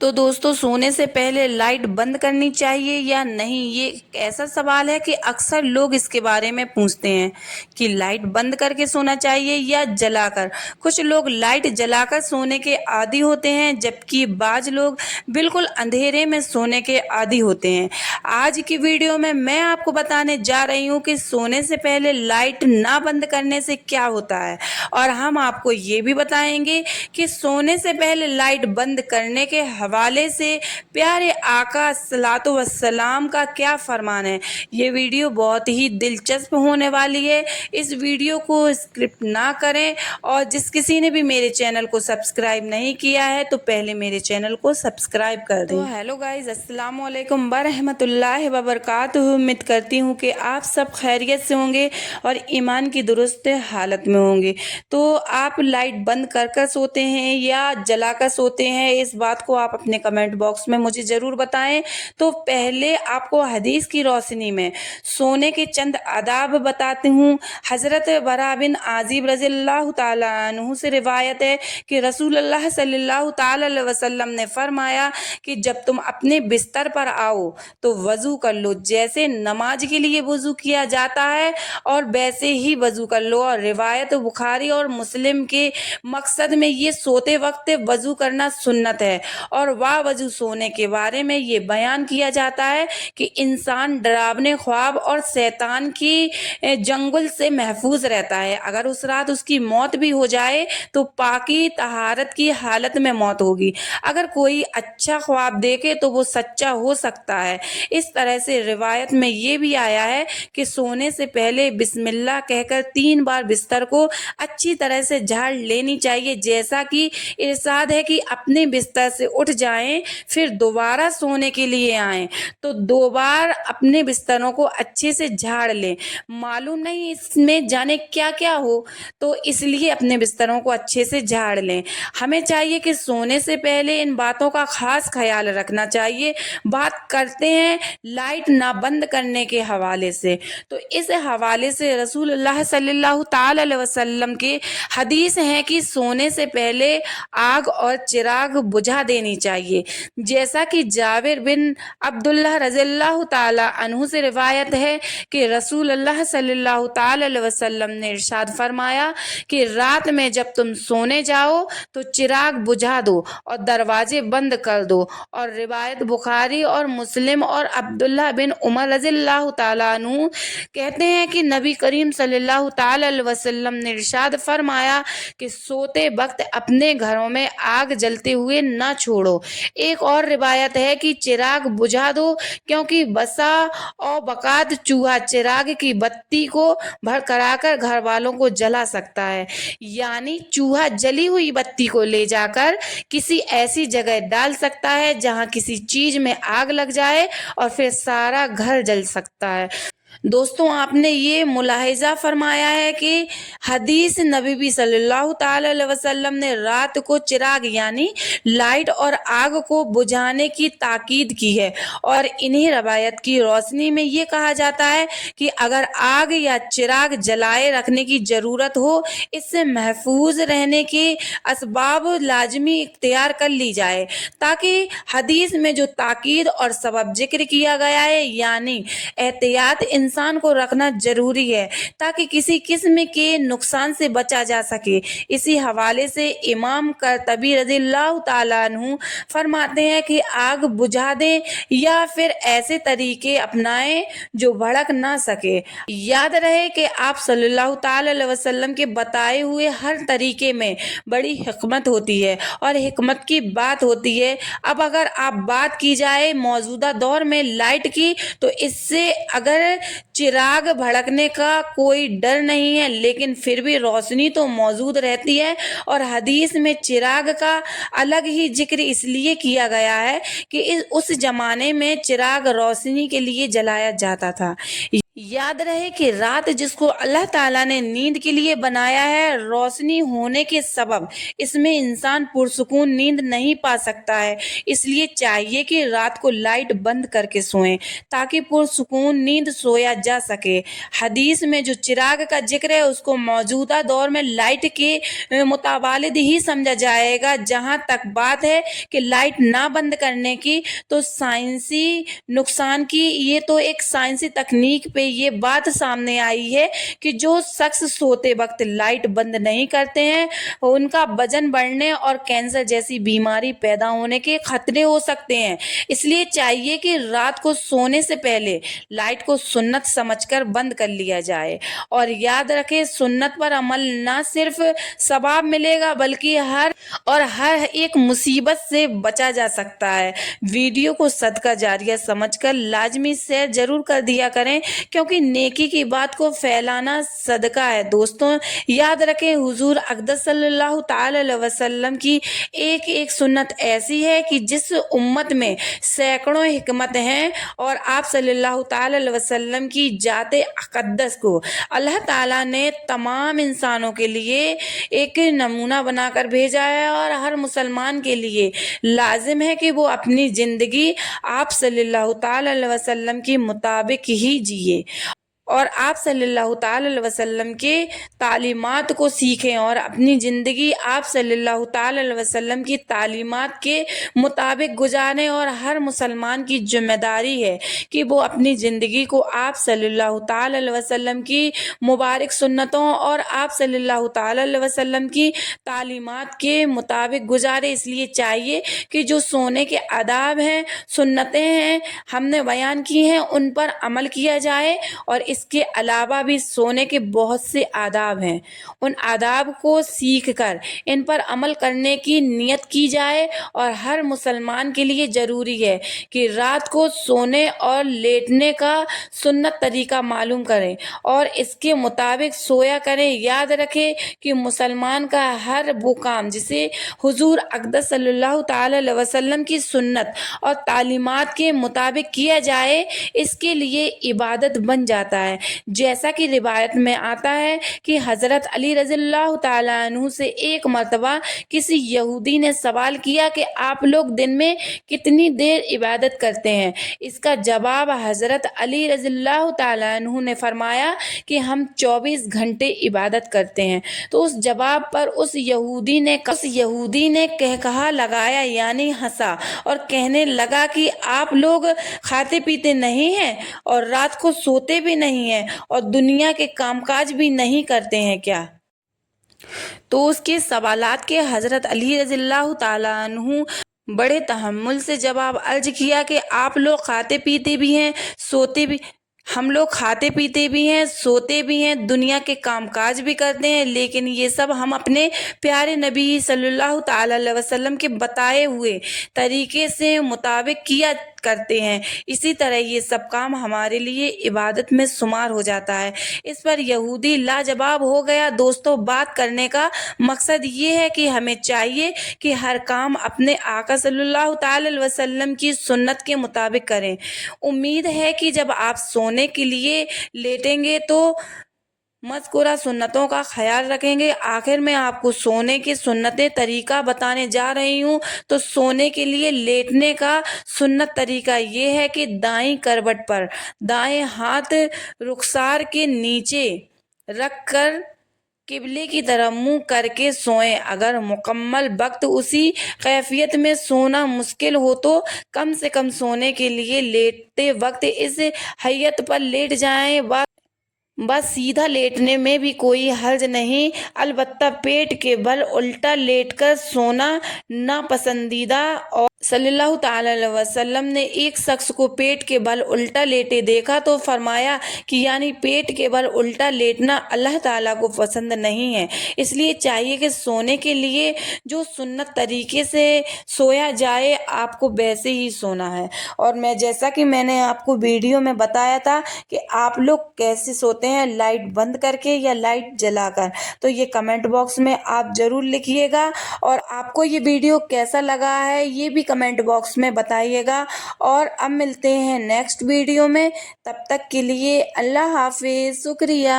तो दोस्तों, सोने से पहले लाइट बंद करनी चाहिए या नहीं, ये एक ऐसा सवाल है कि अक्सर लोग इसके बारे में पूछते हैं कि लाइट बंद करके सोना चाहिए या जलाकर। कुछ लोग लाइट जलाकर सोने के आदी होते हैं, जबकि बाज लोग बिल्कुल अंधेरे में सोने के आदी होते हैं। आज की वीडियो में मैं आपको बताने जा रही हूँ कि सोने से पहले लाइट ना बंद करने से क्या होता है, और हम आपको ये भी बताएंगे कि सोने से पहले लाइट बंद करने के हवाले से प्यारे आका सल्लल्लाहु अलैहि वसल्लम का क्या फरमान है। ये वीडियो बहुत ही दिलचस्प होने वाली है। इस वीडियो को स्किप ना करें, और जिस किसी ने भी मेरे चैनल को सब्सक्राइब नहीं किया है तो पहले मेरे चैनल को सब्सक्राइब कर दें। तो हेलो गाइस, अस्सलाम वालेकुम बरहमतुल्लाहि व बरकातुहू। उम्मीद करती हूँ कि आप सब खैरियत से होंगे और ईमान की दुरुस्त हालत में होंगे। तो आप लाइट बंद कर सोते हैं या जलाकर सोते हैं, इस बात को आप अपने कमेंट बॉक्स में मुझे ज़रूर बताएं। तो पहले आपको हदीस की रोशनी में सोने के चंद आदाब बताती हूँ। हज़रत बरा बिन आज़िब रज़ियल्लाहु ताला अन्हु से रिवायत है कि रसूलुल्लाह सल्लल्लाहु ताला अलैहि वसल्लम ने फरमाया कि जब तुम अपने बिस्तर पर आओ तो वज़ू कर लो, जैसे नमाज के लिए वज़ू किया जाता है और वैसे ही वज़ू कर लो। और रिवायत बुखारी और मुस्लिम के मकसद में ये सोते वक्त वज़ू करना सुन्नत है। और वाह वज़ू सोने के बारे में ये बयान किया जाता है कि इंसान डरावने ख्वाब और शैतान की जंगल से महफूज रहता है। अगर उस रात उसकी मौत भी हो जाए तो पाकी तहारत की हालत में मौत होगी। अगर कोई अच्छा ख्वाब देखे तो वो सच्चा हो सकता है। इस तरह से रिवायत में ये भी आया है कि सोने से पहले बिस्मिल्लाह कहकर 3 बार बिस्तर को अच्छी तरह से झाड़ लेनी चाहिए। जैसा कि इरशाद है कि अपने बिस्तर से उठ जाएं, फिर दोबारा सोने के लिए आएं तो 2 बार अपने बिस्तरों को अच्छे से झाड़ लें। मालूम नहीं इसमें जाने क्या क्या हो, तो इसलिए अपने बिस्तरों को अच्छे से झाड़ लें। हमें चाहिए कि सोने से पहले इन बातों का खास ख्याल रखना चाहिए। बात करते हैं लाइट ना बंद करने के हवाले से। तो इस हवाले से रसूलुल्लाह सल्लल्लाहु ताला अलैहि वसल्लम के हदीस है कि सोने से पहले आग और चिराग बुझा देनी चाहिए। जैसा कि जाबिर बिन अब्दुल्लाह रज़ियल्लाहु ताला अन्हु से रिवायत है कि रसूलुल्लाह सल्लल्लाहु ताला अलैहि वसल्लम ने इरशाद फरमाया कि रात में जब तुम सोने जाओ तो चिराग बुझा दो और दरवाजे बंद कर दो। और रिवायत बुखारी और मुस्लिम और अब्दुल्लाह बिन उमर रज़ियल्लाहु ताला अन्हु कहते हैं कि नबी करीम सल्लल्लाहु ताला अलैहि वसल्लम ने इरशाद फरमाया कि सोते वक्त अपने घरों में आग जलते हुए ना छोड़ो। एक और रिवायत है कि चिराग बुझा दो, क्योंकि बसा और बकात चूहा चिराग की बत्ती को भड़काकर घर वालों को जला सकता है। यानी चूहा जली हुई बत्ती को ले जाकर किसी ऐसी जगह डाल सकता है जहां किसी चीज में आग लग जाए और फिर सारा घर जल सकता है। दोस्तों, आपने ये मुलाहिजा फरमाया है कि हदीस नबी सल्लल्लाहु ताला अलैहि वसल्लम ने रात को चिराग यानी लाइट और आग को बुझाने की ताकीद की है। और इन्हीं रवायत की रोशनी में ये कहा जाता है कि अगर आग या चिराग जलाए रखने की ज़रूरत हो, इससे महफूज रहने के असबाब लाजमी इख्तियार कर ली जाए, ताकि हदीस में जो ताकीद और सबब जिक्र किया गया है यानी एहतियात इंसान को रखना जरूरी है, ताकि किसी किस्म के नुकसान से बचा जा सके। इसी हवाले से इमाम कर्तबी रज़ियल्लाहु ताला अन्हु फरमाते हैं कि आग बुझा दें या फिर ऐसे तरीके अपनाएं जो भड़क ना सके। याद रहे कि आप सल्लल्लाहु ताला अलैहि वसल्लम के बताए हुए हर तरीके में बड़ी हिकमत होती है और हिकमत की बात होती है। अब अगर आप बात की जाए मौजूदा दौर में लाइट की, तो इससे अगर चिराग भड़कने का कोई डर नहीं है, लेकिन फिर भी रोशनी तो मौजूद रहती है। और हदीस में चिराग का अलग ही जिक्र इसलिए किया गया है कि उस जमाने में चिराग रोशनी के लिए जलाया जाता था। याद रहे कि रात जिसको अल्लाह ताला ने नींद के लिए बनाया है, रोशनी होने के सबब इसमें इंसान पुरसुकून नींद नहीं पा सकता है। इसलिए चाहिए कि रात को लाइट बंद करके सोएं ताकि पुरसुकून नींद सोया जा सके। हदीस में जो चिराग का जिक्र है उसको मौजूदा दौर में लाइट के मुताबिक ही समझा जाएगा। जहां तक बात है कि लाइट ना बंद करने की, तो साइंसी नुकसान की, ये तो एक साइंसी तकनीक पे ये बात सामने आई है कि जो शख्स सोते वक्त लाइट बंद नहीं करते हैं उनका वजन बढ़ने और कैंसर जैसी बीमारी पैदा होने के खतरे हो सकते हैं। इसलिए चाहिए कि रात को सोने से पहले लाइट को सुन्नत समझकर बंद कर लिया जाए। और याद रखें, सुन्नत पर अमल ना सिर्फ सवाब मिलेगा बल्कि हर एक मुसीबत से बचा जा सकता है। वीडियो को सदका जारिया समझकर लाजमी शेयर जरूर कर दिया करें, क्योंकि नेकी की बात को फैलाना सदका है। दोस्तों, याद रखें, हुजूर अक़दस सल्लल्लाहु ताला अलैहि वसल्लम की एक एक सुन्नत ऐसी है कि जिस उम्मत में सैकड़ों हिकमत हैं, और आप सल्लल्लाहु ताला अलैहि वसल्लम की जाते अक़दस को अल्लाह ताला ने तमाम इंसानों के लिए एक नमूना बनाकर भेजा है। और हर मुसलमान के लिए लाजिम है कि वो अपनी ज़िंदगी आप सल्लल्लाहु ताला अलैहि वसल्लम के मुताबिक ही जिए और आप सल्लल्लाहु ताला अलैहि वसल्लम के तालीमात को सीखें और अपनी ज़िंदगी आप सल्लल्लाहु ताला अलैहि वसल्लम की तालीमात के मुताबिक गुजारें। और हर मुसलमान की जिम्मेदारी है कि वो अपनी ज़िंदगी को आप सल्लल्लाहु ताला अलैहि वसल्लम की मुबारक सुन्नतों और आप सल्लल्लाहु ताला अलैहि वसल्लम की तालीमात के मुताबिक गुजारे। इसलिए चाहिए कि जो सोने के आदाब हैं, सुन्नतें हैं, हमने बयान की हैं, उन पर अमल किया जाए। और इसके अलावा भी सोने के बहुत से आदाब हैं, उन आदाब को सीख कर इन पर अमल करने की नियत की जाए। और हर मुसलमान के लिए ज़रूरी है कि रात को सोने और लेटने का सुन्नत तरीका मालूम करें और इसके मुताबिक सोया करें। याद रखें कि मुसलमान का हर वो काम जिसे हुजूर अक़दस सल्लल्लाहु ताला अलैहि वसल्लम की सुन्नत और तालीमात के मुताबिक किया जाए, इसके लिए इबादत बन जाता है। जैसा कि रिवायत में आता है कि हज़रत अली रज़ियल्लाहु ताला अन्हु से एक मर्तबा किसी यहूदी ने सवाल किया कि आप लोग दिन में कितनी देर इबादत करते हैं। इसका जवाब हज़रत अली रज़ियल्लाहु ताला अन्हु ने फरमाया कि हम 24 घंटे इबादत करते हैं। तो उस जवाब पर उस यहूदी ने कहा लगाया, यानी हंसा और कहने लगा कि आप लोग खाते पीते नहीं हैं और रात को सोते भी नहीं हैं और दुनिया के कामकाज भी नहीं करते हैं क्या? तो उसके सवालात के हज़रत अली रज़ियल्लाहु ताला अन्हु बड़े तहम्मुल से जवाब अर्ज किया कि आप लोग खाते पीते भी हैं, सोते भी, हम लोग खाते पीते भी हैं, सोते भी हैं, दुनिया के कामकाज भी करते हैं, लेकिन ये सब हम अपने प्यारे नबी सल्लल्लाहु ताला अलैहि वसल्लम के बताए हुए तरीके से मुताबिक किया करते हैं। इसी तरह ये सब काम हमारे लिए इबादत में शुमार हो जाता है। इस पर यहूदी लाजवाब हो गया। दोस्तों, बात करने का मकसद ये है कि हमें चाहिए कि हर काम अपने आका सल्लल्लाहु ताला अलैहि वसल्लम की सुन्नत के मुताबिक करें। उम्मीद है कि जब आप सोने के लिए लेटेंगे तो मज़कूरा सुन्नतों का ख्याल रखेंगे। आखिर में आपको सोने की सुन्नतें तरीका बताने जा रही हूँ। तो सोने के लिए लेटने का सुन्नत तरीका ये है कि दाईं करवट पर दाएं हाथ रुखसार के नीचे रख कर किबले की तरफ मुंह करके सोएं। अगर मुकम्मल वक्त उसी कैफियत में सोना मुश्किल हो तो कम से कम सोने के लिए लेटते वक्त इस हैयत पर लेट जाएं। बस सीधा लेटने में भी कोई हर्ज नहीं, अलबत्ता पेट के बल उल्टा लेटकर सोना नापसंदीदा। और सल्लल्लाहु ताला अलैहि वसल्लम ने एक शख्स को पेट के बल उल्टा लेटे देखा तो फरमाया कि यानी पेट के बल उल्टा लेटना अल्लाह ताला को पसंद नहीं है। इसलिए चाहिए कि सोने के लिए जो सुन्नत तरीके से सोया जाए, आपको वैसे ही सोना है। और मैं जैसा कि मैंने आपको वीडियो में बताया था कि आप लोग कैसे सोते सोते हैं लाइट बंद करके या लाइट जला कर? तो ये कमेंट बॉक्स में आप ज़रूर लिखिएगा, और आपको ये वीडियो कैसा लगा है ये भी कमेंट बॉक्स में बताइएगा। और अब मिलते हैं नेक्स्ट वीडियो में, तब तक के लिए अल्लाह हाफिज़, शुक्रिया।